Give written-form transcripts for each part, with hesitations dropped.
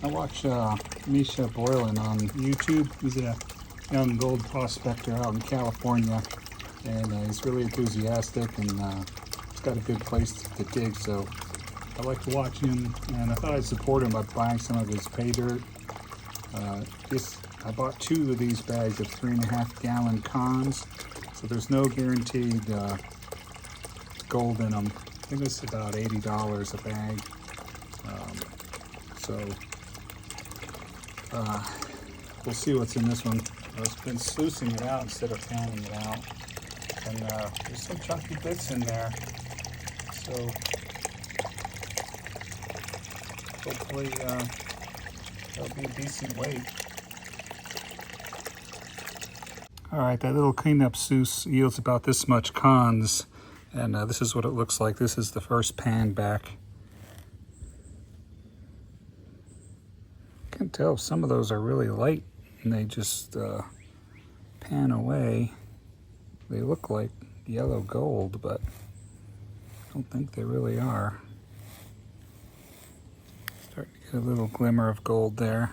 I watch Misha Boylan on YouTube. He's a young gold prospector out in California, and he's really enthusiastic, and he's got a good place to dig, so I like to watch him, and I thought I'd support him by buying some of his pay dirt. I bought 2 of these bags of 3.5-gallon cons, so there's no guaranteed gold in them. I think it's about $80 a bag. We'll see what's in this one. I've been sluicing it out instead of pounding it out, and there's some chunky bits in there, so hopefully that'll be a decent weight. Alright, that little cleanup sluice yields about this much cons, and this is what it looks like. This is the first pan back. I can tell some of those are really light and they just pan away. They look like yellow gold, but I don't think they really are. Starting to get a little glimmer of gold there.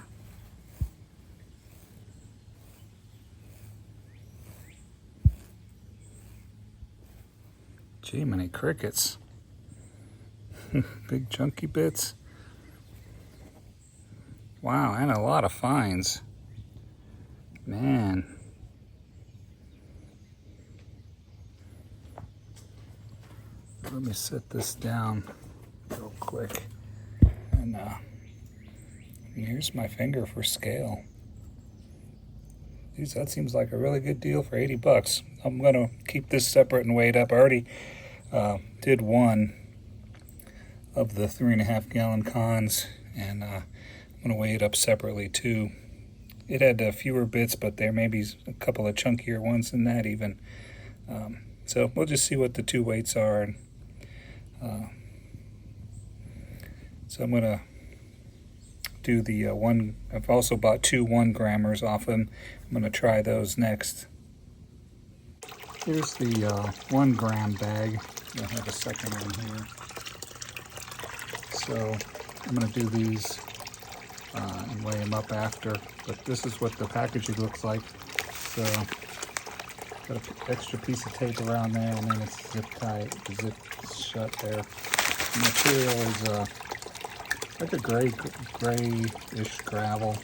Gee, many crickets. Big chunky bits. Wow, and a lot of fines. Man. Let me set this down real quick. And here's my finger for scale. Geez, that seems like a really good deal for 80 bucks. I'm gonna keep this separate and weigh it up. I already did one of the 3.5-gallon cons, and I'm gonna weigh it up separately too. It had fewer bits, but there may be a couple of chunkier ones than that even. So we'll just see what the 2 weights are. And, so I'm gonna do the one. I've also bought 2 1-grammers off them. I'm gonna try those next. Here's the 1-gram bag. I have a second one here. So I'm gonna do these and weigh them up after. But this is what the packaging looks like. So got an extra piece of tape around there, and then it's zip tied, zip shut there. The material is like a grayish gravel.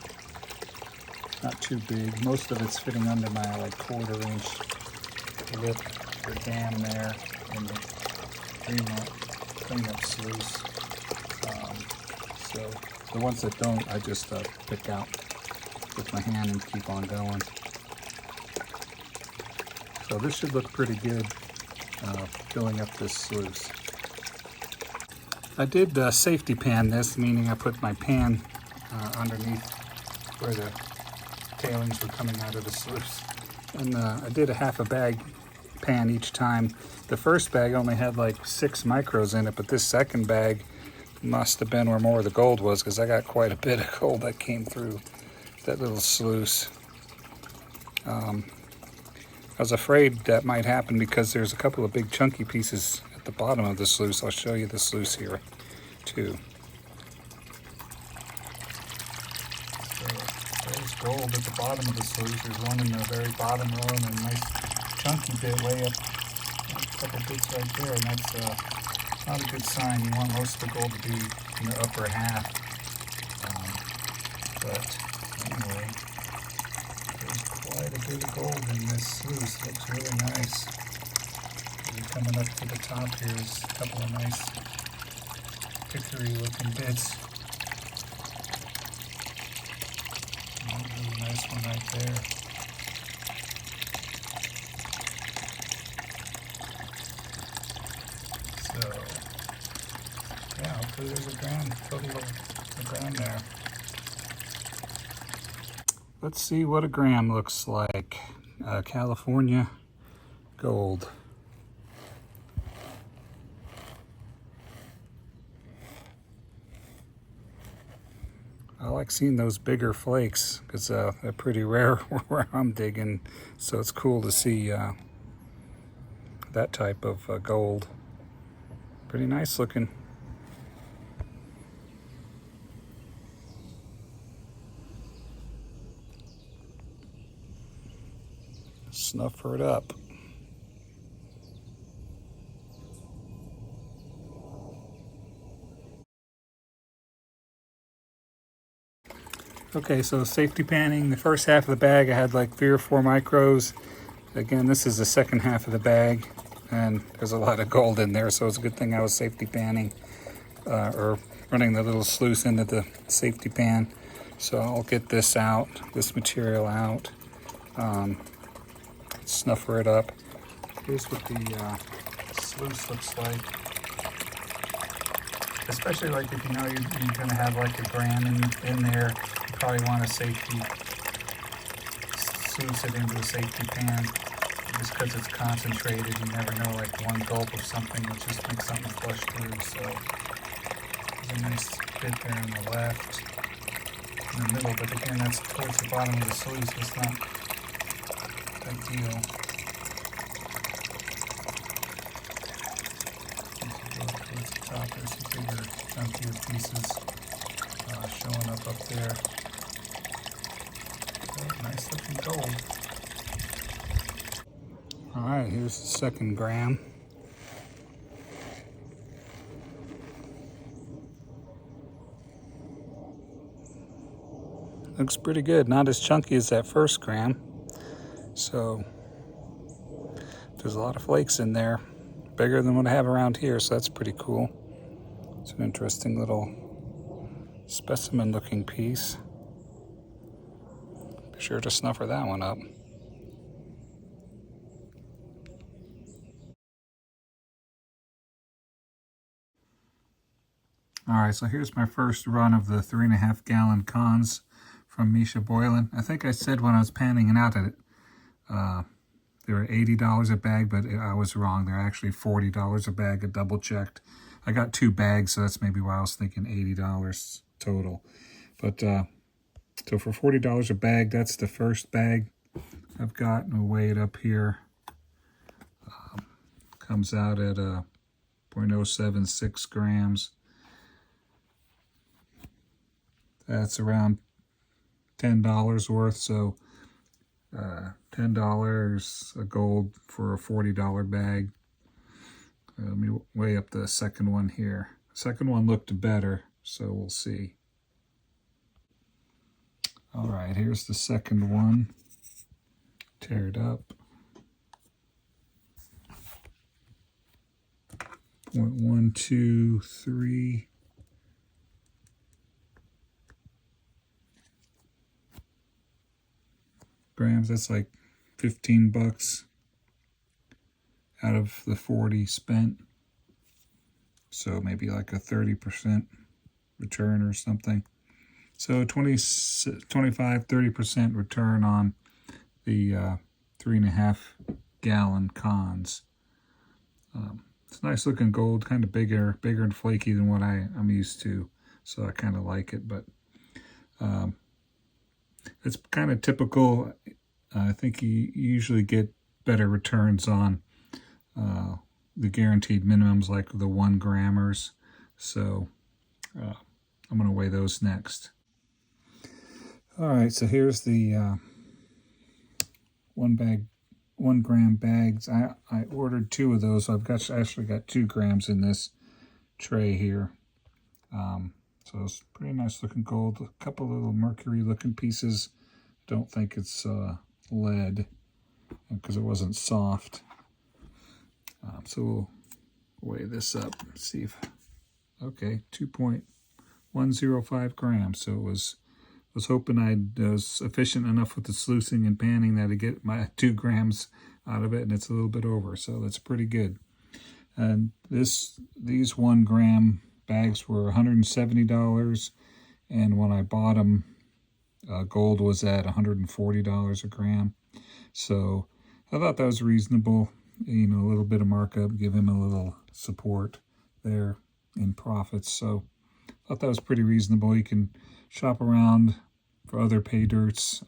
Not too big. Most of it's fitting under my like 1/4-inch lip or dam there in the cleanup sluice. So the ones that don't, I just pick out with my hand and keep on going. So this should look pretty good filling up this sluice. I did safety pan this, meaning I put my pan underneath where the tailings were coming out of the sluice. And I did a half a bag pan each time. The first bag only had like 6 micros in it, but this second bag must have been where more of the gold was, because I got quite a bit of gold that came through that little sluice. I was afraid that might happen because there's a couple of big chunky pieces at the bottom of the sluice. I'll show you the sluice here too. So there's gold at the bottom of the sluice. There's one in the very bottom row and a nice chunky bit way up, a couple bits right there, and that's not a good sign. You want most of the gold to be in the upper half. But anyway, there's quite a bit of gold in this sluice. Looks really nice. You're coming up to the top here is a couple of nice hickory looking bits. Oh, really nice one right there. So yeah, hopefully there's a gram, total of a gram there. Let's see what a gram looks like. California gold. I like seeing those bigger flakes because they're pretty rare where I'm digging. So it's cool to see that type of gold. Pretty nice looking. snuffer it up. Okay, so safety panning, the first half of the bag I had like 3 or 4 micros. Again, this is the second half of the bag, and there's a lot of gold in there, so it's a good thing I was safety panning, or running the little sluice into the safety pan. So I'll get this out, this material out, snuffer it up. Here's what the sluice looks like. Especially like if you know you're going to have like a gram in there, you probably want to safety sluice it into a safety pan. Just because it's concentrated, you never know, like one gulp of something will just make something flush through. So there's a nice bit there on the left, in the middle, but again, that's towards the bottom of the sluice. It's not ideal. Towards the top, there's some bigger, chunkier pieces showing up there. Oh, nice looking gold. All right, here's the second gram. Looks pretty good, not as chunky as that first gram. So there's a lot of flakes in there, bigger than what I have around here, so that's pretty cool. It's an interesting little specimen looking piece. Be sure to snuffer that one up. All right, so here's my first run of the 3.5 gallon cons from Misha Boylan. I think I said when I was panning it out at it, they were $80 a bag, but I was wrong. They're actually $40 a bag. I double checked. I got 2 bags, so that's maybe why I was thinking $80 total. But so for $40 a bag, that's the first bag I've got. And we'll weigh it up here. Comes out at 0.076 grams. That's around $10 worth, so $10 a gold for a $40 bag. Let me weigh up the second one here. The second one looked better, so we'll see. All right, here's the second one. Tear it up. 0.123 grams. That's like 15 bucks out of the 40 spent. So maybe like a 30% return or something. So 25-30% return on the 3.5 gallon cons. It's nice looking gold, kind of bigger and flaky than what I'm used to. So I kind of like it, but it's kind of typical. I think you usually get better returns on the guaranteed minimums, like the 1 grammers. So I'm going to weigh those next. All right, so here's the 1 gram bags. I ordered 2 of those. So I've actually got 2 grams in this tray here. So it's pretty nice looking gold. A couple little mercury looking pieces. Don't think it's lead because it wasn't soft. So we'll weigh this up and see if, okay, 2.105 grams. So it was hoping I was efficient enough with the sluicing and panning that I get my 2 grams out of it, and it's a little bit over, so that's pretty good. And these 1 gram bags were $170, and when I bought them, gold was at $140 a gram. So I thought that was reasonable. You know, a little bit of markup, give him a little support there in profits. So I thought that was pretty reasonable. You can shop around for other pay dirts,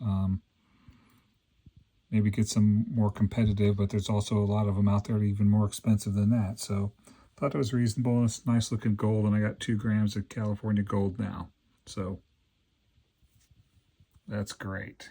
maybe get some more competitive, but there's also a lot of them out there even more expensive than that. So I thought it was reasonable. It's nice looking gold, and I got 2 grams of California gold now. So that's great.